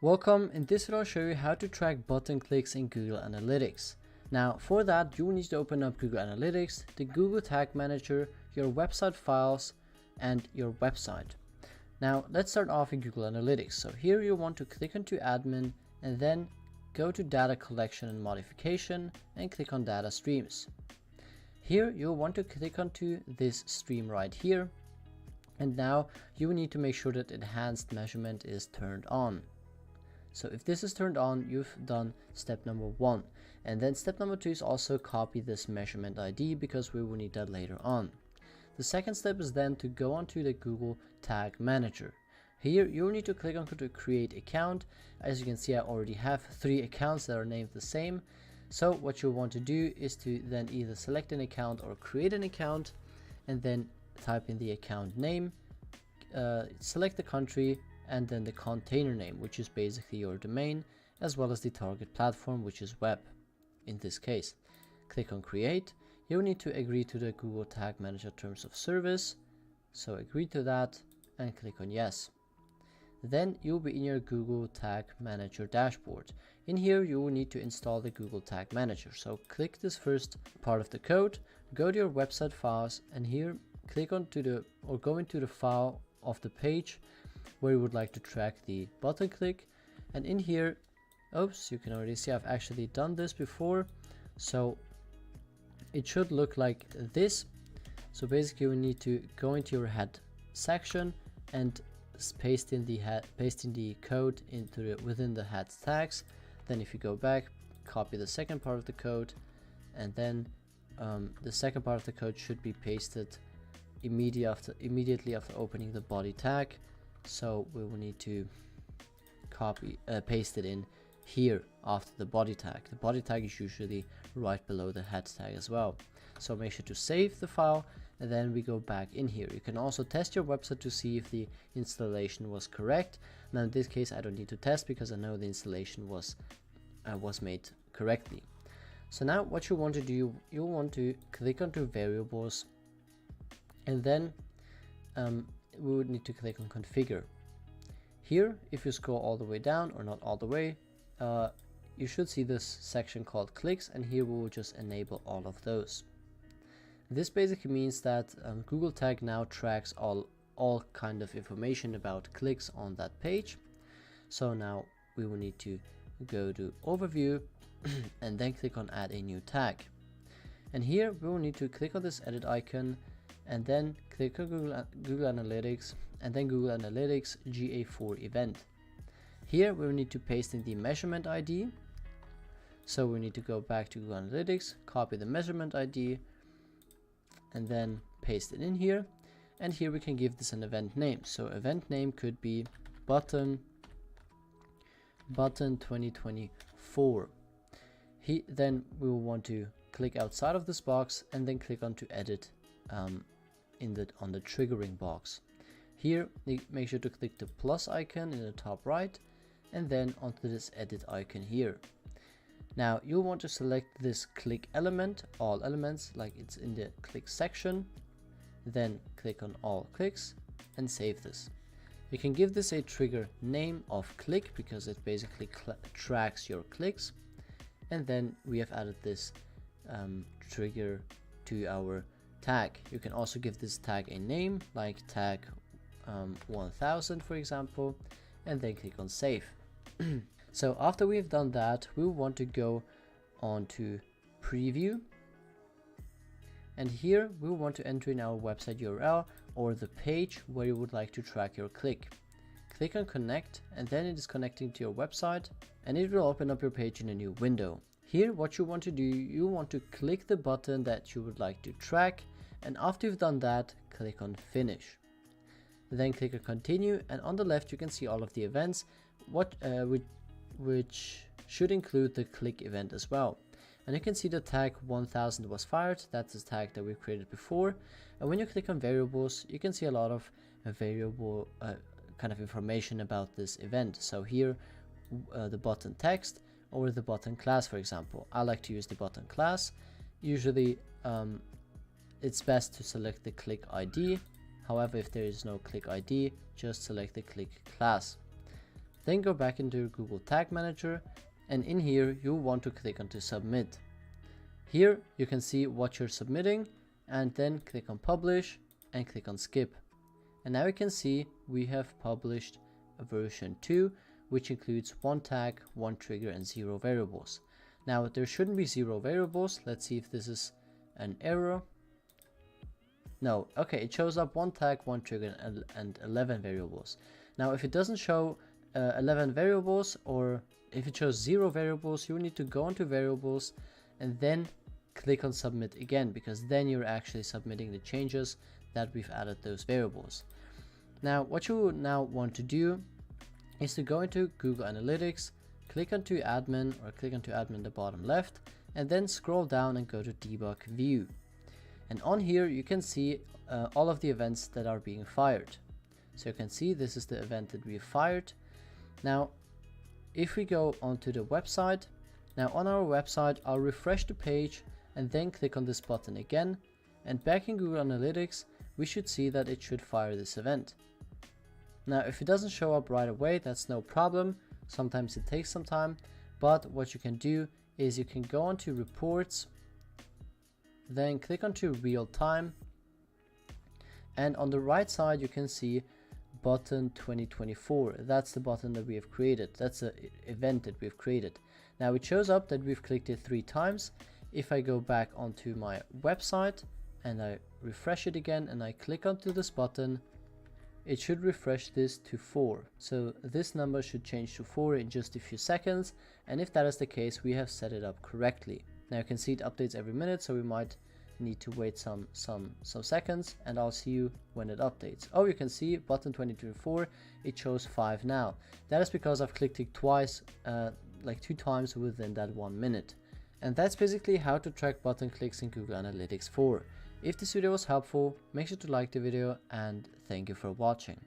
Welcome. In this video I'll show you how to track button clicks in Google Analytics. Now for that you will need to open up Google Analytics, the Google Tag Manager, your website files and your website. Now let's start off in Google Analytics. So here you want to click onto admin and then go to data collection and modification and click on data streams. Here you'll want to click onto this stream right here, and now you will need to make sure that enhanced measurement is turned on. So if this is turned on, you've done step number 1. And then step number 2 is also copy this measurement ID because we will need that later on. The second step is then to go onto the Google Tag Manager. Here you'll need to click on to create account. As you can see, I already have 3 accounts that are named the same. So what you'll want to do is to then either select an account or create an account and then type in the account name, select the country, and then the container name, which is basically your domain, as well as the target platform, which is web in this case. Click on create. You'll need to agree to the Google Tag Manager terms of service, so agree to that and click on yes. Then you'll be in your Google Tag Manager dashboard. In here you will need to install the Google Tag Manager, so click this first part of the code, go to your website files, and here click onto go into the file of the page where you would like to track the button click. And in here, oops, you can already see I've actually done this before, so it should look like this. So basically you need to go into your head section and paste in the code within the head tags. Then if you go back, copy the second part of the code, and then the second part of the code should be pasted immediately after opening the body tag. So we will need to paste it in here after the body tag. The body tag is usually right below the head tag as well. So make sure to save the file, and then we go back in here. You can also test your website to see if the installation was correct. Now in this case I don't need to test because I know the installation was made correctly. So now what you want to do, you want to click onto variables, and then we would need to click on configure. Here if you scroll all the way down, or not all the way, you should see this section called clicks, and here we will just enable all of those. This basically means that Google Tag now tracks all kind of information about clicks on that page. So now we will need to go to overview and then click on add a new tag. And here we will need to click on this edit icon and then click on Google Analytics, and then Google Analytics GA4 event. Here we will need to paste in the measurement ID. So we need to go back to Google Analytics, copy the measurement ID, and then paste it in here. And here we can give this an event name. So event name could be button 2024. Then we will want to click outside of this box and then click on to edit on the triggering box. Here make sure to click the plus icon in the top right and then onto this edit icon here. Now you'll want to select this click element, all elements, like it's in the click section, then click on all clicks and save this. You can give this a trigger name of click because it basically tracks your clicks, and then we have added this trigger to our tag. You can also give this tag a name like tag 1000 for example, and then click on save. So after we've done that, we want to go on to preview, and here we want to enter in our website URL or the page where you would like to track your click. Click on connect, and then it is connecting to your website, and it will open up your page in a new window. Here what you want to do, you want to click the button that you would like to track, and after you've done that, click on finish. Then click on continue, and on the left you can see all of the events which should include the click event as well. And you can see the tag 1000 was fired. That's the tag that we created before. And when you click on variables, you can see a lot of variable kind of information about this event. So here the button text or the button class, for example. I like to use the button class. Usually it's best to select the click ID. However, if there is no click ID, just select the click class. Then go back into your Google Tag Manager, and in here you want to click on to submit. Here you can see what you're submitting, and then click on publish and click on skip. And now you can see we have published a version 2, which includes 1 tag, 1 trigger, and 0 variables. Now there shouldn't be 0 variables. Let's see if this is an error. No, okay, it shows up 1 tag, 1 trigger, and 11 variables. Now if it doesn't show 11 variables, or if it shows 0 variables, you need to go into variables and then click on submit again, because then you're actually submitting the changes that we've added those variables. Now what you now want to do is to go into Google Analytics, click onto admin, or click onto admin in the bottom left, and then scroll down and go to debug view. And on here you can see all of the events that are being fired. So you can see this is the event that we fired. Now if we go onto the website, now on our website I'll refresh the page and then click on this button again, and back in Google Analytics we should see that it should fire this event. Now if it doesn't show up right away, that's no problem. Sometimes it takes some time, but what you can do is you can go onto reports, then click onto real time, and on the right side you can see button 2024. That's the button that we have created. That's the event that we've created. Now it shows up that we've clicked it 3 times. If I go back onto my website and I refresh it again and I click onto this button, it should refresh this to 4. So this number should change to 4 in just a few seconds, and if that is the case, we have set it up correctly. Now you can see it updates every minute, so we might need to wait some seconds, and I'll see you when it updates. Oh, you can see button 2024, it shows 5 now. That is because I've clicked it twice, like 2 times within that 1 minute. And that's basically how to track button clicks in Google Analytics 4. If this video was helpful, make sure to like the video, and thank you for watching.